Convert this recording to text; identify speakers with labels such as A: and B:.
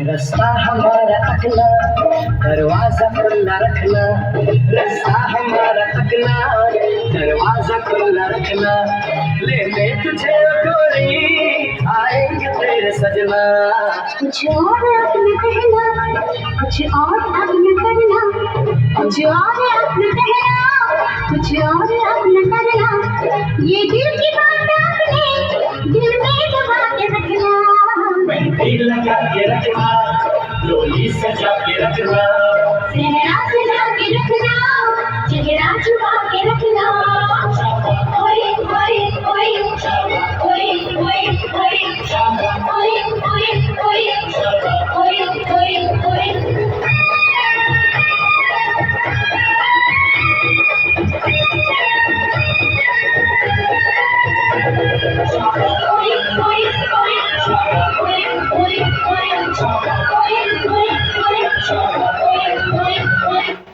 A: रास्ता हमारा अगला, दरवाजा खुला रखना। रास्ता हमारा अगला, दरवाजा खुला रखना। लेने तुझे गोरी आएंगे तेरे सजना।
B: कुछ और अपने कहना, कुछ और अपने करना, कुछ और अपने कहना, कुछ और अपने करना। ये दिल की बात अपने दिल में दबा के रखना।
A: मेहंदी लगा के रखना, डोली सजा के रखना।
B: चेहरा सजा के रखना, चेहरा छुपा के रखना। ओए ओए ओए ओए ओए ओए ओए ओए ओए ओए ओए। Oi, oi, oi, oi, oi, oi, oi, oi, oi, oi.